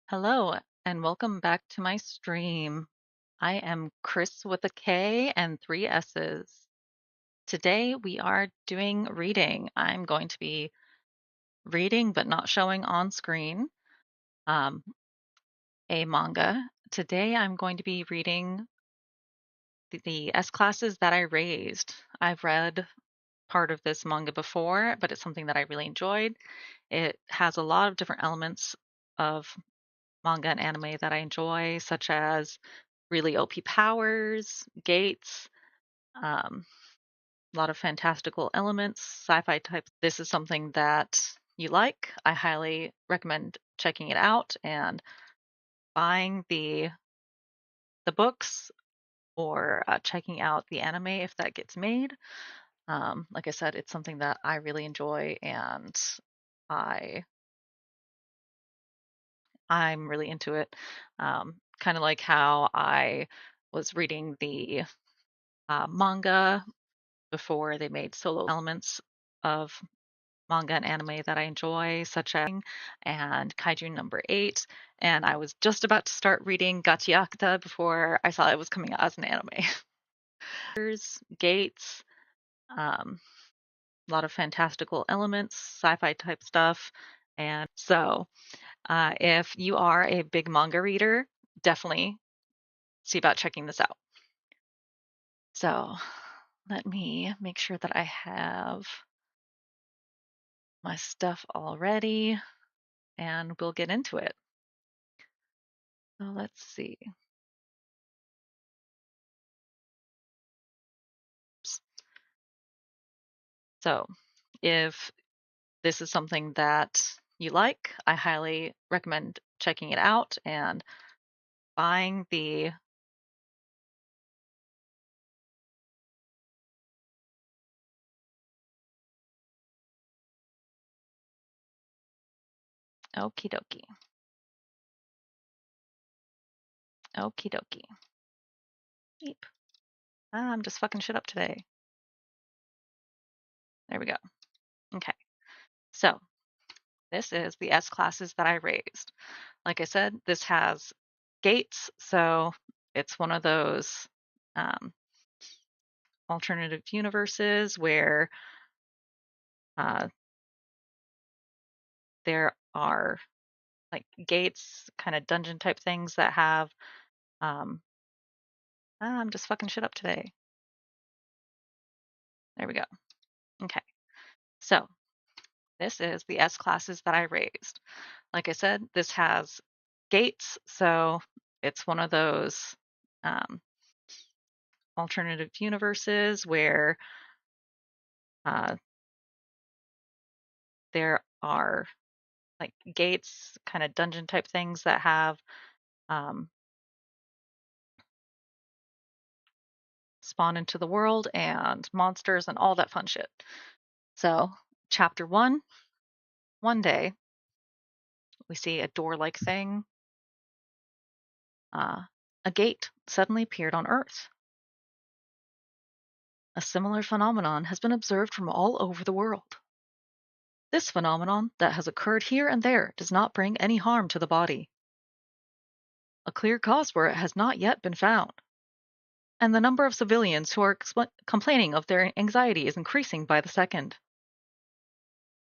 Hello, and welcome back to my stream. I am Chris with a K and three S's. Today we are doing reading. I'm going to be reading but not showing on screen um, a manga. Today I'm going to be reading the S classes that I raised. I've read part of this manga before, but it's something that I really enjoyed. It has a lot of different elements of manga and anime that I enjoy, such as really OP powers, gates, a lot of fantastical elements, sci-fi type. This is something that you like. I highly recommend checking it out and buying the books or checking out the anime if that gets made. Like I said, it's something that I really enjoy and I I'm really into it. Kind of like how I was reading the manga before they made solo elements of manga and anime that I enjoy, such as and Kaiju number 8. And I was just about to start reading Gachiakta before I saw it was coming out as an anime. Gates, um, a lot of fantastical elements, sci-fi type stuff. And so if you are a big manga reader, definitely see about checking this out. So let me make sure that I have my stuff all ready and we'll get into it. So let's see. So if this is something that you like, I highly recommend checking it out and buying the okie dokie. Okie dokie. Beep. I'm just fucking shit up today. There we go. Okay. So this is the S classes that I raised. Like I said, this has gates, so it's one of those alternative universes where uh, there are like gates, kind of dungeon type things that have. I'm just fucking shit up today. There we go. Okay. So this is the S classes that I raised. Like I said, this has gates, so it's one of those um, alternative universes where uh, there are like gates, kind of dungeon type things that have um, spawn into the world and monsters and all that fun shit. So, chapter one day, we see a door like thing. A gate suddenly appeared on Earth. A similar phenomenon has been observed from all over the world. This phenomenon that has occurred here and there does not bring any harm to the body. A clear cause for it has not yet been found. And the number of civilians who are complaining of their anxiety is increasing by the second.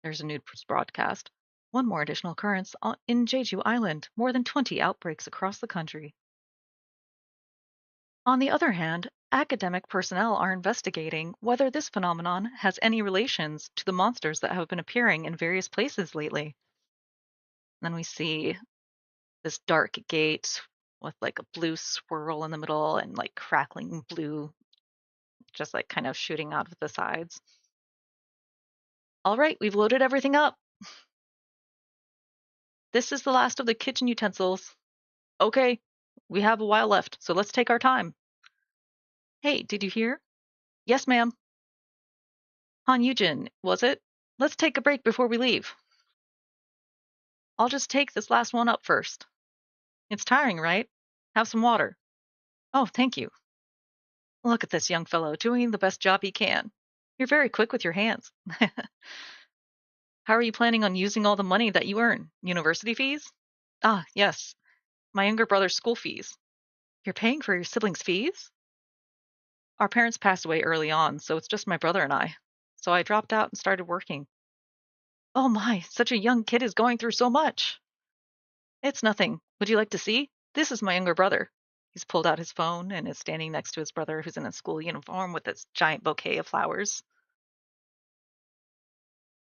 There's a news broadcast. One more additional occurrence in Jeju Island, more than 20 outbreaks across the country. On the other hand, academic personnel are investigating whether this phenomenon has any relations to the monsters that have been appearing in various places lately. Then we see this dark gate with like a blue swirl in the middle and like crackling blue, just like kind of shooting out of the sides. All right, we've loaded everything up. This is the last of the kitchen utensils. Okay, we have a while left, so let's take our time. Hey, did you hear? Yes, ma'am. Han Yujin, was it? Let's take a break before we leave. I'll just take this last one up first. It's tiring, right? Have some water. Oh, thank you. Look at this young fellow doing the best job he can. You're very quick with your hands. How are you planning on using all the money that you earn? University fees? Ah, yes, my younger brother's school fees. You're paying for your siblings' fees? Our parents passed away early on, so it's just my brother and I. So I dropped out and started working. Oh my, such a young kid is going through so much. It's nothing. Would you like to see? This is my younger brother. He's pulled out his phone and is standing next to his brother who's in a school uniform with this giant bouquet of flowers.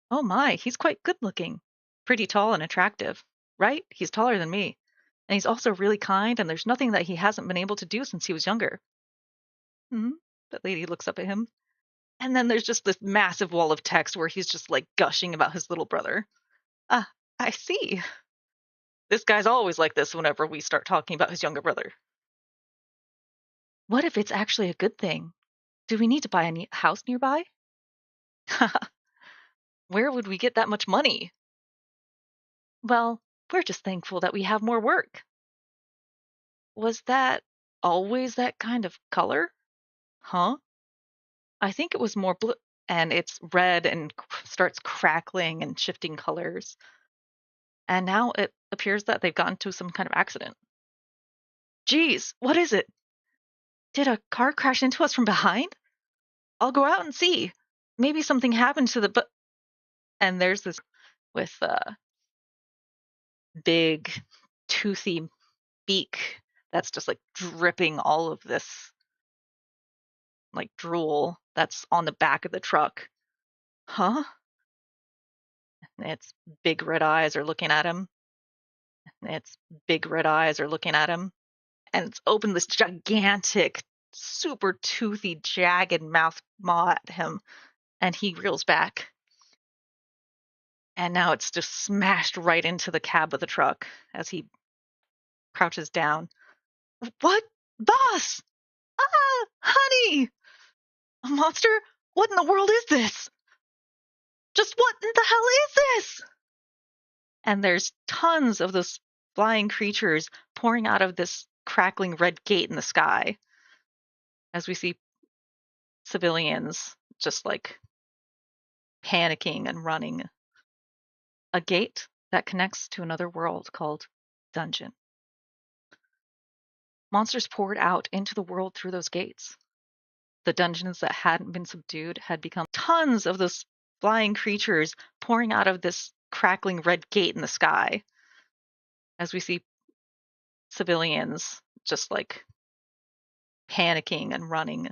Oh my, he's quite good looking. Pretty tall and attractive. Right? He's taller than me. And he's also really kind, and there's nothing that he hasn't been able to do since he was younger. Hmm. That lady looks up at him. And then there's just this massive wall of text where he's just like gushing about his little brother. Ah, I see. This guy's always like this whenever we start talking about his younger brother. What if it's actually a good thing? Do we need to buy a house nearby? Where would we get that much money? Well, we're just thankful that we have more work. Was that always that kind of color? Huh? I think it was more blue, and it's red and starts crackling and shifting colors. And now it appears that they've gotten into some kind of accident. Geez, what is it? Did a car crash into us from behind? I'll go out and see. Maybe something happened to the and there's this with a big toothy beak that's just like dripping all of this like drool that's on the back of the truck. Huh? Its big red eyes are looking at him. Its big red eyes are looking at him. And it's opened this gigantic, super toothy, jagged mouth maw at him. And he reels back. And now it's just smashed right into the cab of the truck as he crouches down. What? Boss! Ah! Honey! A monster? What in the world is this? Just what in the hell is this? And there's tons of those flying creatures pouring out of this crackling red gate in the sky as we see civilians just like panicking and running. A gate that connects to another world called Dungeon. Monsters poured out into the world through those gates. The dungeons that hadn't been subdued had become tons of those flying creatures pouring out of this crackling red gate in the sky as we see civilians just like panicking and running.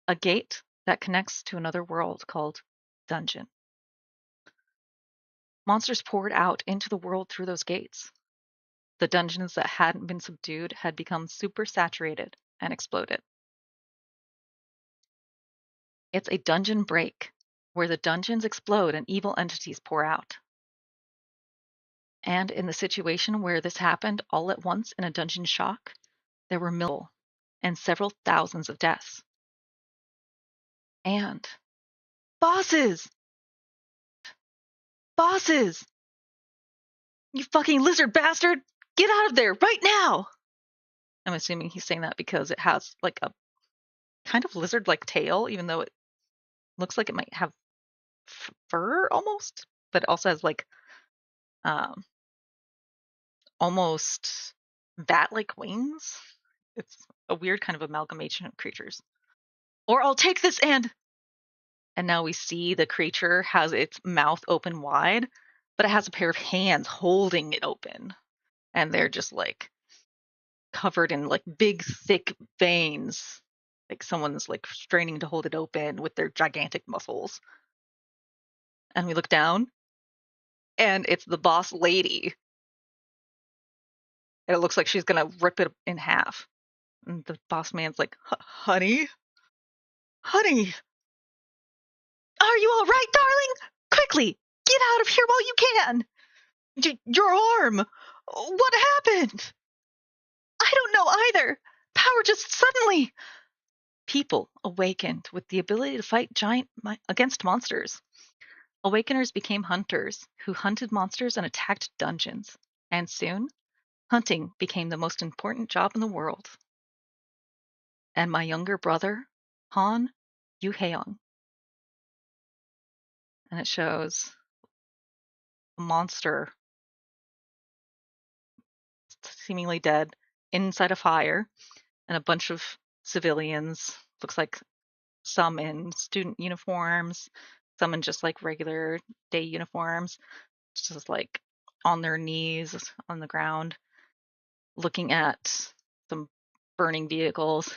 A gate that connects to another world called Dungeon. Monsters poured out into the world through those gates. The dungeons that hadn't been subdued had become super saturated and exploded. It's a dungeon break, where the dungeons explode and evil entities pour out. And in the situation where this happened all at once in a dungeon shock, there were and several thousands of deaths. And bosses! Bosses! You fucking lizard bastard! Get out of there right now! I'm assuming he's saying that because it has like a kind of lizard-like tail, even though it looks like it might have fur almost, but it also has like um, almost bat-like wings. It's a weird kind of amalgamation of creatures. Or I'll take this and now we see the creature has its mouth open wide, but it has a pair of hands holding it open. And they're just like covered in like big, thick veins. Like someone's like straining to hold it open with their gigantic muscles. And we look down, and it's the boss lady. And it looks like she's gonna rip it in half. And the boss man's like, honey? Honey! Are you all right, darling? Quickly, get out of here while you can! Your arm! What happened? I don't know either. Power just suddenly. People awakened with the ability to fight against monsters. Awakeners became hunters who hunted monsters and attacked dungeons. And soon, hunting became the most important job in the world. And my younger brother, Han Yu-heong. And it shows a monster seemingly dead, inside a fire, and a bunch of civilians. Looks like some in student uniforms, some in just like regular day uniforms, just like on their knees on the ground, looking at some burning vehicles.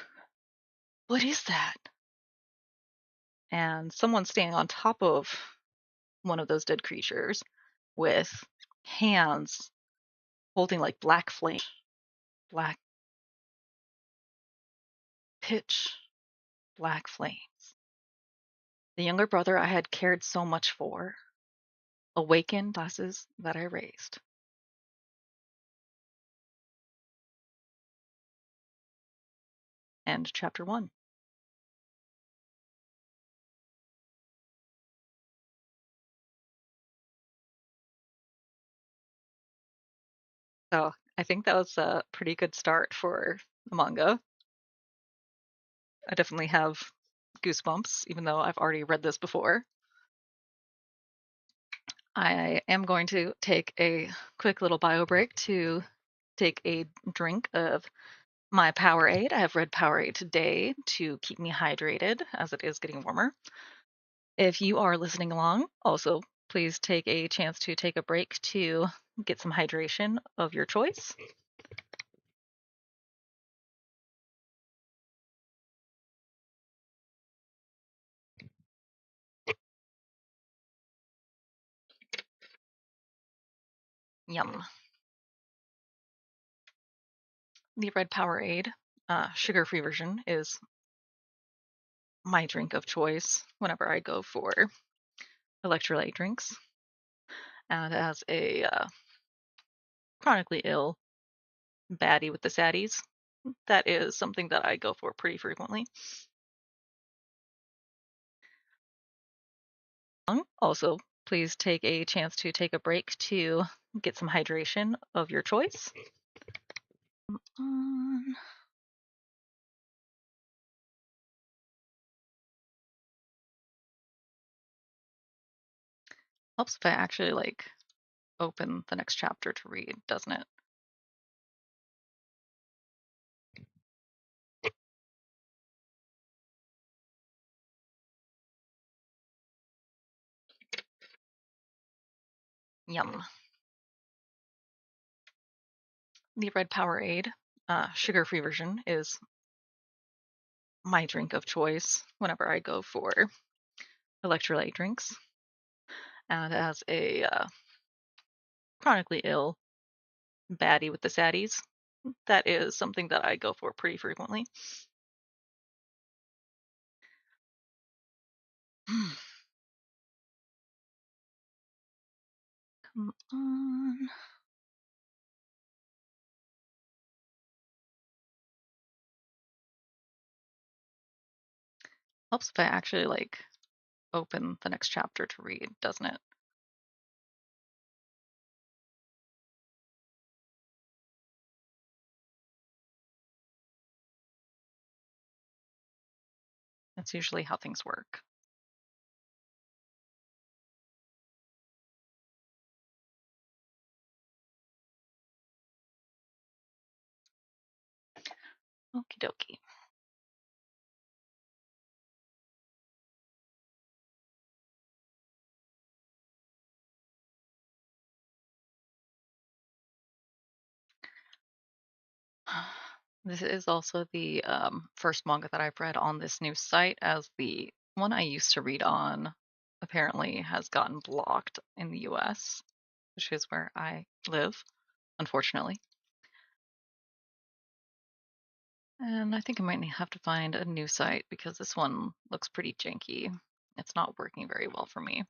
What is that? And someone standing on top of one of those dead creatures with hands holding like black flame, black pitch, black flames. The younger brother I had cared so much for awakened glasses that I raised. End chapter 1. So I think that was a pretty good start for the manga. I definitely have goosebumps, even though I've already read this before. I am going to take a quick little bio break to take a drink of my Powerade. I have red Powerade today to keep me hydrated as it is getting warmer. If you are listening along, also please take a chance to take a break to get some hydration of your choice. Yum. The red Powerade, sugar-free version, is my drink of choice whenever I go for electrolyte drinks. And as a chronically ill baddie with the saddies, that is something that I go for pretty frequently. Also, please take a chance to take a break to get some hydration of your choice. Helps if I actually like open the next chapter to read, doesn't it? Yum. The red Powerade, sugar-free version, is my drink of choice whenever I go for electrolyte drinks. And as a chronically ill baddie with the saddies, that is something that I go for pretty frequently. Come on. Helps if I actually like open the next chapter to read, doesn't it? That's usually how things work. Okie dokie. This is also the first manga that I've read on this new site, as the one I used to read on apparently has gotten blocked in the US, which is where I live, unfortunately. And I think I might have to find a new site because this one looks pretty janky. It's not working very well for me.